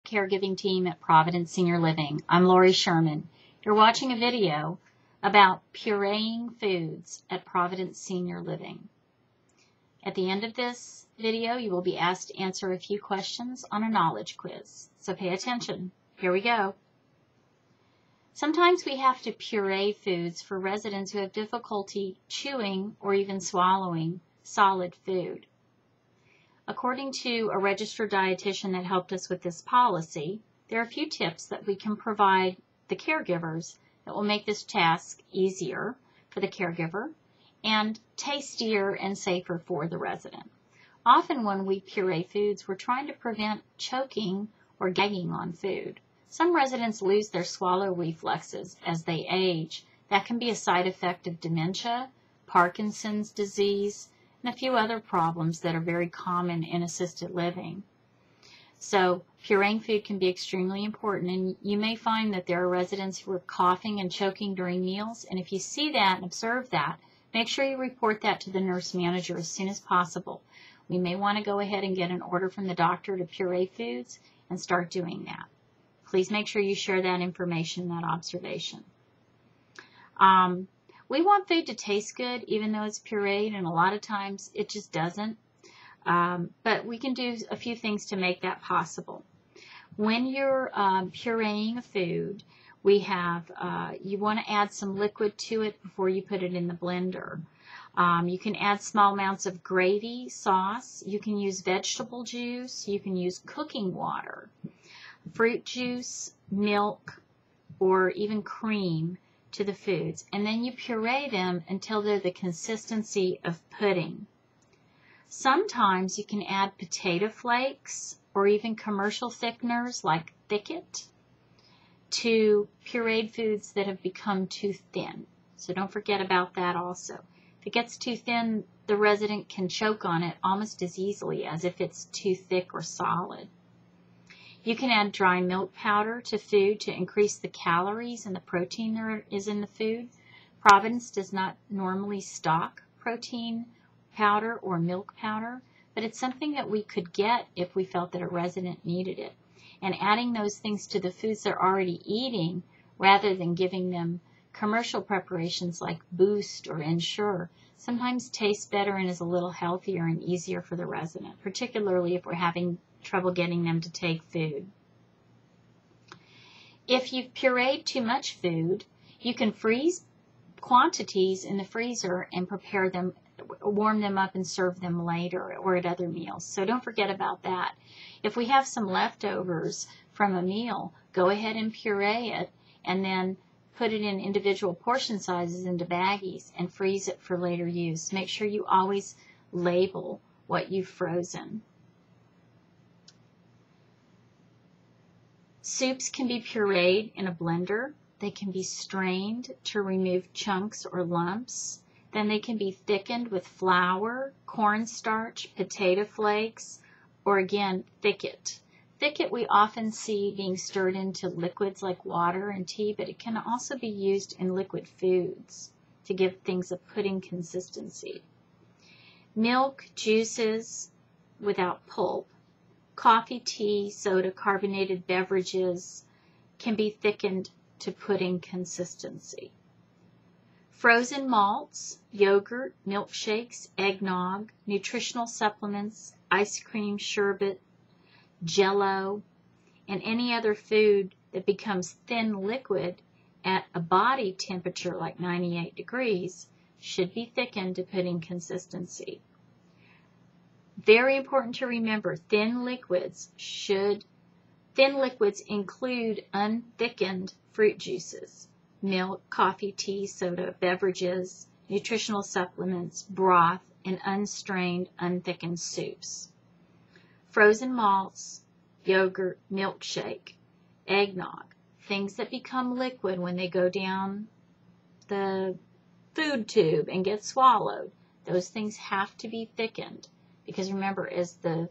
caregiving team at Providence Senior Living. I'm Lori Sherman. You're watching a video about pureeing foods at Providence Senior Living. At the end of this video, you will be asked to answer a few questions on a knowledge quiz. So pay attention. Here we go. Sometimes we have to puree foods for residents who have difficulty chewing or even swallowing solid food. According to a registered dietitian that helped us with this policy, there are a few tips that we can provide the caregivers that will make this task easier for the caregiver and tastier and safer for the resident. Often when we puree foods, we're trying to prevent choking or gagging on food. Some residents lose their swallow reflexes as they age. That can be a side effect of dementia, Parkinson's disease, and a few other problems that are very common in assisted living. So pureeing food can be extremely important, and you may find that there are residents who are coughing and choking during meals, and if you see that and observe that, make sure you report that to the nurse manager as soon as possible. We may want to go ahead and get an order from the doctor to puree foods and start doing that. Please make sure you share that information, that observation. We want food to taste good even though it's pureed, and a lot of times it just doesn't. But we can do a few things to make that possible. When you're pureeing a food, you want to add some liquid to it before you put it in the blender. You can add small amounts of gravy, sauce. You can use vegetable juice. You can use cooking water, fruit juice, milk, or even cream to the foods, and then you puree them until they're the consistency of pudding. Sometimes you can add potato flakes or even commercial thickeners like Thicken to pureed foods that have become too thin. So don't forget about that also. If it gets too thin, the resident can choke on it almost as easily as if it's too thick or solid. You can add dry milk powder to food to increase the calories and the protein there is in the food. Providence does not normally stock protein powder or milk powder, but it's something that we could get if we felt that a resident needed it. And adding those things to the foods they're already eating rather than giving them commercial preparations like Boost or Ensure sometimes tastes better and is a little healthier and easier for the resident, particularly if we're having trouble getting them to take food. If you've pureed too much food, you can freeze quantities in the freezer and prepare them, warm them up and serve them later or at other meals. So don't forget about that. If we have some leftovers from a meal, go ahead and puree it and then put it in individual portion sizes into baggies and freeze it for later use. Make sure you always label what you've frozen. Soups can be pureed in a blender. They can be strained to remove chunks or lumps. Then they can be thickened with flour, cornstarch, potato flakes, or again, Thicken. Thicken we often see being stirred into liquids like water and tea, but it can also be used in liquid foods to give things a pudding consistency. Milk, juices without pulp, coffee, tea, soda, carbonated beverages can be thickened to pudding consistency. Frozen malts, yogurt, milkshakes, eggnog, nutritional supplements, ice cream, sherbet, Jell-O, and any other food that becomes thin liquid at a body temperature like 98 degrees should be thickened to pudding consistency. Very important to remember, thin liquids include unthickened fruit juices, milk, coffee, tea, soda, beverages, nutritional supplements, broth, and unstrained, unthickened soups. Frozen malts, yogurt, milkshake, eggnog, things that become liquid when they go down the food tube and get swallowed, those things have to be thickened. Because remember, as the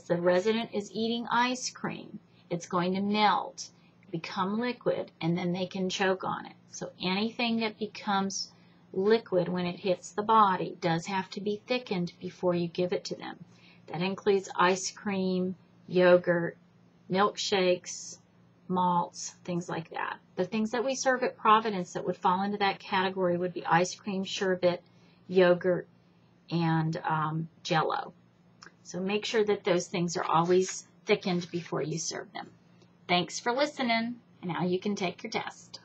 resident is eating ice cream, it's going to melt, become liquid, and then they can choke on it. So anything that becomes liquid when it hits the body does have to be thickened before you give it to them. That includes ice cream, yogurt, milkshakes, malts, things like that. The things that we serve at Providence that would fall into that category would be ice cream, sherbet, yogurt, and Jell-O. So make sure that those things are always thickened before you serve them. Thanks for listening, and now you can take your test.